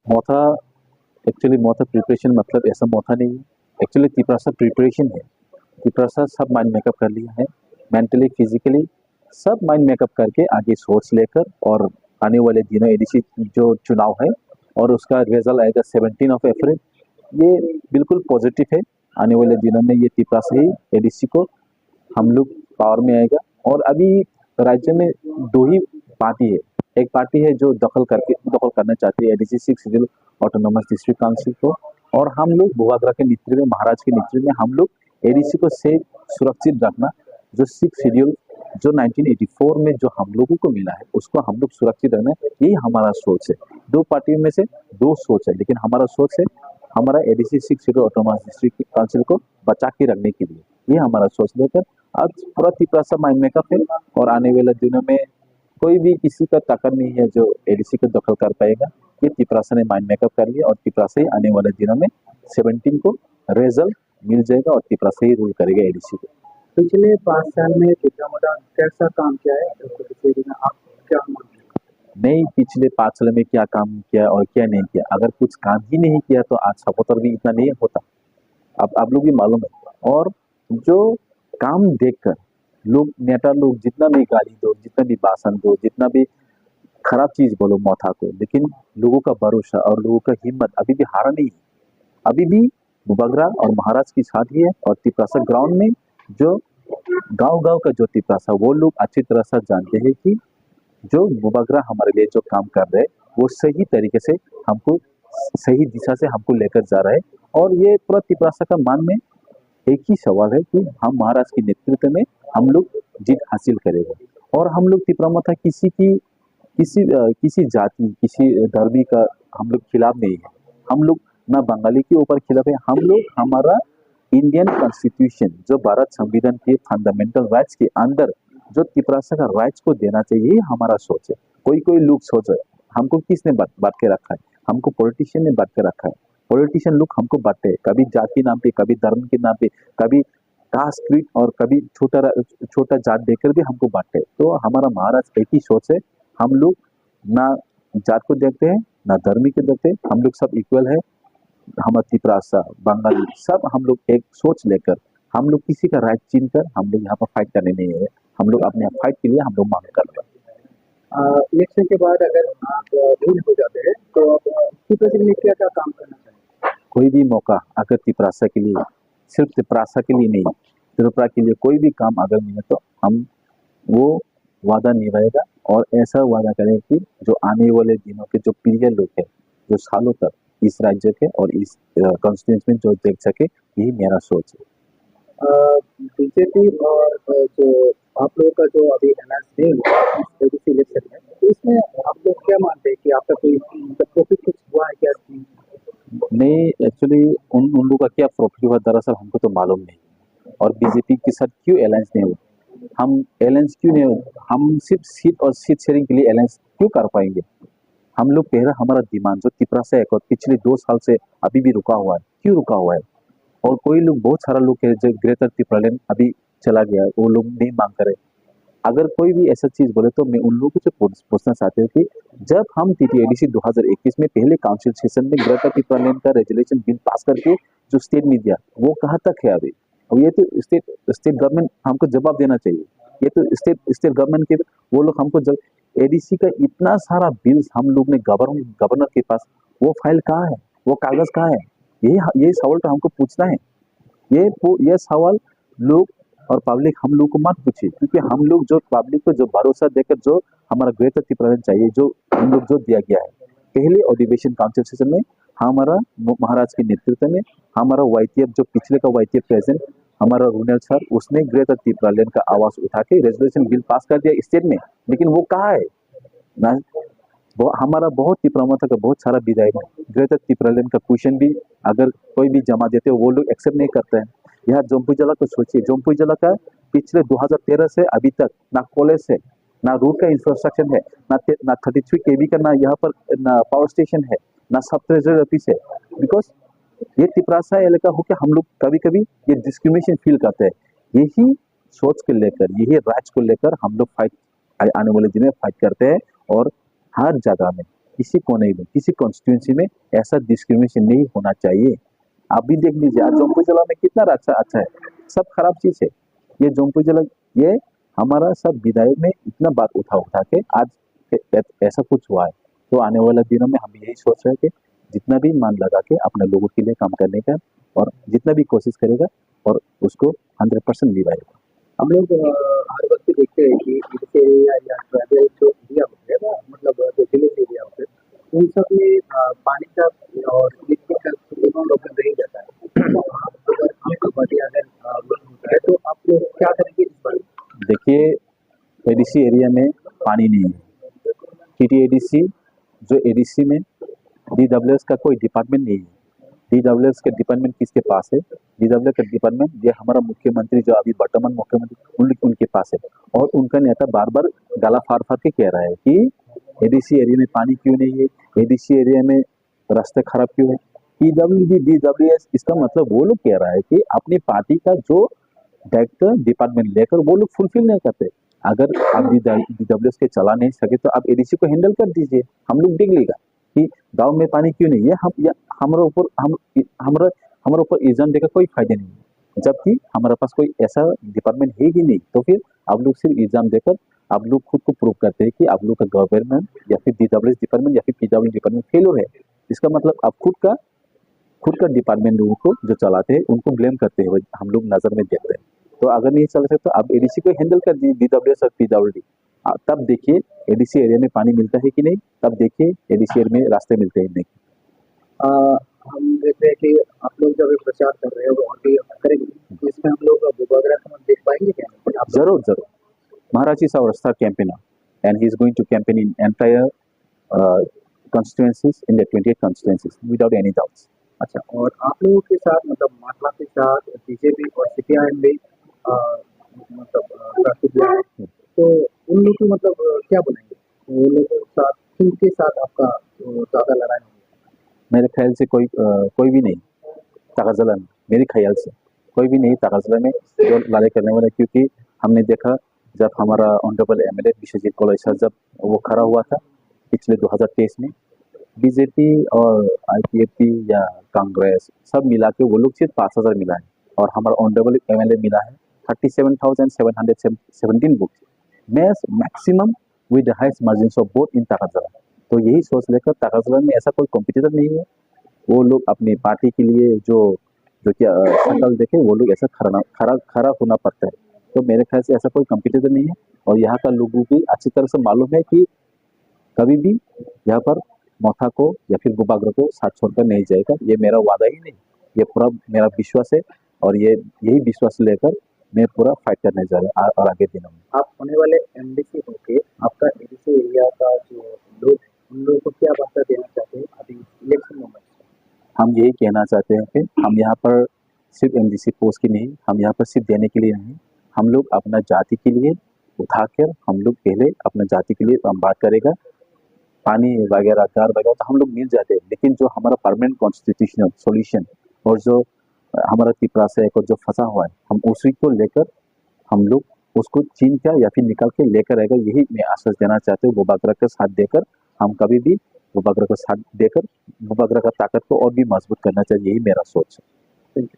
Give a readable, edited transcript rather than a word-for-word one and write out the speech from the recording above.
मोथा actually मोथा preparation मतलब ऐसा मोथा नहीं है। एक्चुअली तिपरासा प्रिपरेशन है। तिपरासा सब माइंड मेकअप कर लिया है, मेंटली फिजिकली सब माइंड मेकअप करके आगे सोच लेकर, और आने वाले दिनों एडीसी जो चुनाव है और उसका रिजल्ट आएगा 17 अप्रैल। ये बिल्कुल पॉजिटिव है। आने वाले दिनों में ये तिपरासा ही एडीसी को हम लोग पावर में आएगा। और अभी राज्य में दो ही पार्टी है। एक पार्टी है जो दखल करना चाहती है ADC six schedule autonomous district council को, और हम लोग भुआगरा के नेतृत्व में, महाराज के नेतृत्व में हम लोग एडीसी को से सुरक्षित रखना। जो सिक्स शेड्यूल जो 1984 में जो हम लोगों को मिला है उसको हम लोग सुरक्षित रखना, यही हमारा सोच है। दो पार्टियों में से दो सोच है, लेकिन हमारा सोच है हमारा ADC six schedule autonomous district council को बचा के रखने के लिए। ये हमारा सोच लेकर आज पूरा तिपरासा माइंड मेकअप है। और आने वाले दिनों में कोई भी किसी का ताकत नहीं है जो एडीसी को दखल कर पाएगा। ये तिपरासा ने माइंड मेकअप कर लिया और तिपरासा ही आने वाले दिनों में 17 को रिजल्ट मिल जाएगा और तिपरासा ही रूल करेगा एडीसी को। पिछले 5 साल में टिपरामोदा कैसा काम किया है आप क्या मानते हैं? नहीं, पिछले 5 साल में क्या काम किया और क्या नहीं किया, अगर कुछ काम ही नहीं किया तो आज सपोर्टर भी इतना नहीं होता। अब आप लोग भी मालूम है। और जो काम देखकर लोग, नेता लोग जितना भी गाली दो, जितना भी भाषण दो, जितना भी खराब चीज बोलो मोथा को, लेकिन लोगों का भरोसा और लोगों का हिम्मत अभी भी हारा नहीं है। अभी भी बगरा और महाराज की साथ ही है। और तिपरासा ग्राउंड में जो गांव गांव का जो तिपरासा, वो लोग अच्छी तरह से जानते हैं कि जो बुबागरा हमारे लिए जो काम कर रहे हैं वो सही तरीके से हमको, सही दिशा से हमको लेकर जा रहा है। और ये पूरा तिपरासा का मान में एक ही सवाल है कि हम महाराज के नेतृत्व में हम लोग जीत हासिल करेंगे। और हम लोग तिपरामथा किसी जाति, किसी धर्मी का हम लोग खिलाफ नहीं है। हम लोग ना बंगाली के ऊपर खिलाफ है। हम लोग हमारा इंडियन कॉन्स्टिट्यूशन जो भारत संविधान के फंडामेंटल राइट्स के अंदर जो तिपरासा का राइट्स को देना चाहिए, ये हमारा सोच है। कोई कोई लोग सोच रहे हमको किसने बांट के रखा है, हमको पॉलिटिशियन ने बांट के रखा है। पॉलिटिशियन लोग हमको बांटते हैं, कभी जाति के नाम पे, कभी धर्म के नाम पे, कभी कास्ट क्रीड, और कभी छोटा जात देकर भी हमको बांटते हैं। तो हमारा महाराज एक ही सोच है। हम लोग ना जात को देखते हैं ना धर्मी को देखते हैं, हम लोग सब इक्वल है। हमारा तिपरासा बंगाली सब हम लोग एक सोच लेकर, हम लोग किसी का राइट छीन कर हम लोग यहाँ पर फाइट करने नहीं है। हम लोग अपने फाइट के लिए हम लोग मांग कर रहे हैं। इलेक्शन के बाद अगर आप विन हो जाते हैं तो आप टिपरा के लिए क्या क्या काम करना चाहेंगे? कोई भी मौका अगर तिपरासा के लिए, सिर्फ तिपरासा के लिए नहीं, त्रिपुरा के लिए कोई भी काम अगर मिले तो हम वो वादा निभाएगा। और ऐसा वादा करें कि जो आने वाले दिनों के जो पीरियड लोग हैं, जो सालों तक इस राज्य के और इस कॉन्स्टिट्यूंसी में जो देख सके, यही मेरा सोच है। बीजेपी और जो आप लोगों का जो अभी अनाउंस नहीं हुआ इस इलेक्शन में, तो इसमें आप लोग क्या मानते हैं कि आपका कोई मतलब प्रॉफिट कुछ हुआ है क्या? नहीं, एक्चुअली उन उन लोगों का क्या प्रॉफिट हुआ दरअसल हमको तो मालूम नहीं। और बीजेपी के साथ क्यों अलायंस नहीं हुआ, हम अलायंस क्यों नहीं हुआ, हम सिर्फ सीट और सीट शेयरिंग के लिए अलायंस क्यों कर पाएंगे। हम लोग पहला हमारा डिमांड जो तिपरासा एक और पिछले 2 साल से अभी भी रुका हुआ है, क्यों रुका हुआ है। और कोई लोग, बहुत सारा लोग है जो ग्रेटर तिपरालैंड अभी चला गया, वो लोग नहीं मांग करे। अगर कोई भी ऐसा चीज बोले तो मैं उन लोगों से पूछना चाहती हूँ कि जब हम टीटीएडीसी 2021 में पहले काउंसिल सेशन में ग्रेटर तिपरालैंड का रेजुलेशन बिल पास करके जो स्टेट में दिया, वो कहाँ तक है अभी। अब ये तो स्टेट गवर्नमेंट हमको जवाब देना चाहिए। ये तो स्टेट गवर्नमेंट के, वो लोग हमको जब एडीसी का इतना सारा बिल्स हम लोग ने गवर्नर के पास, वो फाइल कहाँ है, वो कागज कहाँ है, ये सवाल तो हमको पूछना है। ये सवाल लोग और पब्लिक हम लोग को मत पूछे, क्योंकि हम लोग जो पब्लिक को जो भरोसा देकर जो हमारा ग्रेटर तिपरालैंड चाहिए, जो हम लोग जो दिया गया है पहले अधिवेशन काउंसिल सेशन में, हमारा महाराज के नेतृत्व में, हमारा वाईटीएफ जो पिछले का वाईटीएफ प्रेसिडेंट हमारा रूनल सर, उसने ग्रेटर तिपरालैंड का आवाज उठा के रेजोल्यूशन बिल पास कर दिया स्टेट में, लेकिन वो कहाँ है ना। हमारा बहुत तिपरामथा का बहुत सारा विधायक है, ग्रेटर तिपरालैंड का क्वेश्चन भी अगर कोई भी जमा देते हो वो लोग एक्सेप्ट नहीं करते हैं। यहाँ जम्पू जिला को सोचिए, जम्पू जिला का पिछले 2013 से अभी तक ना कॉलेज है, ना रोड का इंफ्रास्ट्रक्चर है, ना 33 केवी का, ना यहाँ पर ना पावर स्टेशन है, ना सब ट्रेजरी ऑफिस है। बिकॉज ये तिपरासा इलाका होकर हम लोग कभी कभी ये डिस्क्रिमिनेशन फील करते हैं। यही सोच को लेकर, यही राज को लेकर हम लोग फाइट, आने वाले दिन में फाइट करते हैं। और हर जगह में किसी को नहीं दो, किसी कॉन्स्टिट्यूंसी में ऐसा डिस्क्रिमिनेशन नहीं होना चाहिए। आप भी देख लीजिए आज जोमपुर जिला में कितना अच्छा अच्छा है, सब खराब चीज है। ये जोमपुर जिला, ये हमारा सब विधायक में इतना बात उठा उठा के आज ऐसा कुछ हुआ है। तो आने वाले दिनों में हम यही सोच रहे हैं कि जितना भी मन लगा के अपने लोगों के लिए काम करने का और जितना भी कोशिश करेगा और उसको 100% निभाएगा। हम लोग हर वक्त देखते हैं कि हिल्स एरिया या ट्राइबल जो एरिया होते हैं ना, मतलब जो विलेज एरिया होते हैं, उन सब में पानी का और बिजली का प्रॉब्लम रह जाता है। तो अगर आपका पार्टी अगर win होता है तो आप लोग क्या करेंगे इस बारे में? देखिए एडीसी एरिया में पानी नहीं है। टीटीएडीसी जो एडीसी में डीडब्ल्यूएस का कोई डिपार्टमेंट नहीं है। डीडब्ल्यूएस का डिपार्टमेंट किसके पास है? डीडब्ल्यूएस का डिपार्टमेंट ये हमारा मुख्यमंत्री जो अभी वर्तमान मुख्यमंत्री उनके पास है। और उनका नेता बार बार गला फाड़ फाड़ के कह रहा है कि एडीसी एरिया में पानी क्यों नहीं है, एडीसी एरिया में रास्ते खराब क्यों है। डीडब्ल्यूएस इसका मतलब वो लोग कह रहा है कि अपनी पार्टी का जो डायरेक्टर डिपार्टमेंट लेकर वो लोग फुलफिल नहीं करते। अगर आप डीडब्ल्यूएस के चला नहीं सके तो आप एडीसी को हैंडल कर दीजिए, हम लोग देख लेगा कि गांव में पानी क्यों नहीं है। हम या हमारे ऊपर हमारे ऊपर इल्जाम देकर कोई फायदा नहीं है, जबकि हमारे पास कोई ऐसा डिपार्टमेंट है ही नहीं। तो फिर आप लोग सिर्फ इल्जाम देकर आप लोग खुद को प्रूव करते हैं कि आप लोग का गवर्नमेंट या फिर डीडब्ल्यूएस डिपार्टमेंट या फिर पीडब्ल्यू डिपार्टमेंट फेलियर है। इसका मतलब आप खुद का डिपार्टमेंट लोगों को जो चलाते हैं उनको ब्लेम करते हैं, हम लोग नजर में देखते हैं। तो अगर नहीं चल सकता तो आप एडीसी को हैंडल कर दीजिए, डीडब्ल्यूएस और पीडब्ल्यूडी। तब देखिए एडीसी एरिया में पानी मिलता है कि नहीं, तब देखिए एडीसी एरिया में रास्ते मिलते हैं नहीं। हम देखते हैं कि आप लोग जब ये प्रचार कर रहे हो और भी करेंगे तो इसमें हम लोग बुबागरा का देख पाएंगे क्या? आप जरूर जरूर, Maharaj is our star campaigner and he is going to campaign in entire constituencies in the 28 constituencies without any doubts. अच्छा, और आप लोगों के साथ मतलब महात्मा के साथ बीजेपी और सीपीआईएम भी मतलब राष्ट्रीय है, तो उन लोग की मतलब क्या बनाएंगे? उन लोगों के साथ किनके साथ आपका ज्यादा लड़ाई होगी? मेरे ख्याल से कोई भी नहीं तगाजला में, मेरे ख्याल से कोई भी नहीं तगाजला में जो लड़ाई करने वाला, क्योंकि हमने देखा जब हमारा ऑनरेबल एमएलए विश्वजीत कोलैसा जब वो खड़ा हुआ था पिछले 2023 में, बीजेपी और आईपीएफटी या कांग्रेस सब मिला के वो लोग सिर्फ 5,000 मिला है और हमारा ऑनरेबल एमएलए मिला है 37,717 votes. Maximum with the highest margin of vote in तगाजला। तो यही सोच लेकर तगाजला में ऐसा कोई कॉम्पिटिटर नहीं है। वो लोग अपनी पार्टी के लिए जो क्या शक्ल देखे वो लोग ऐसा खड़ा होना पड़ता है। तो मेरे ख्याल से ऐसा कोई कॉम्पिटिटर नहीं है और यहाँ का लोगों को अच्छी तरह से मालूम है कि कभी भी यहाँ पर मोथा को या फिर बुबागरा को साथ छोड़कर नहीं जाएगा। ये मेरा वादा ही नहीं, ये पूरा मेरा विश्वास है और यही विश्वास लेकर मैं पूरा फाइट करने जा रहा हूँ और आगे दिनों में। आप होने वाले एमडीसी होके आपका एडीसी एरिया का जो लोग उन लोगों को क्या वार्ता देना चाहते हैं अभी इलेक्शन मोमेंट? हम यही कहना चाहते हैं कि हम यहाँ पर सिर्फ एमडीसी पोस्ट की नहीं, हम यहाँ पर सिर्फ देने के लिए नहीं, हम लोग अपना जाति के लिए उठाकर हम लोग पहले अपना जाति के लिए हम बात करेगा। पानी वगैरह घर वगैरह तो हम लोग मिल जाते हैं, लेकिन जो हमारा परमानेंट कॉन्स्टिट्यूशनल सॉल्यूशन और जो हमारा तिपरा से एक जो फंसा हुआ है, हम उसी को लेकर हम लोग उसको छीन कर या फिर निकाल के लेकर आएगा। यही मैं आश्वास देना चाहते हूँ। बुबागरा का साथ देकर हम कभी भी बुबागरा का साथ देकर बुबागरा का ताकत को और भी मजबूत करना चाहिए, यही मेरा सोच है। Thank you.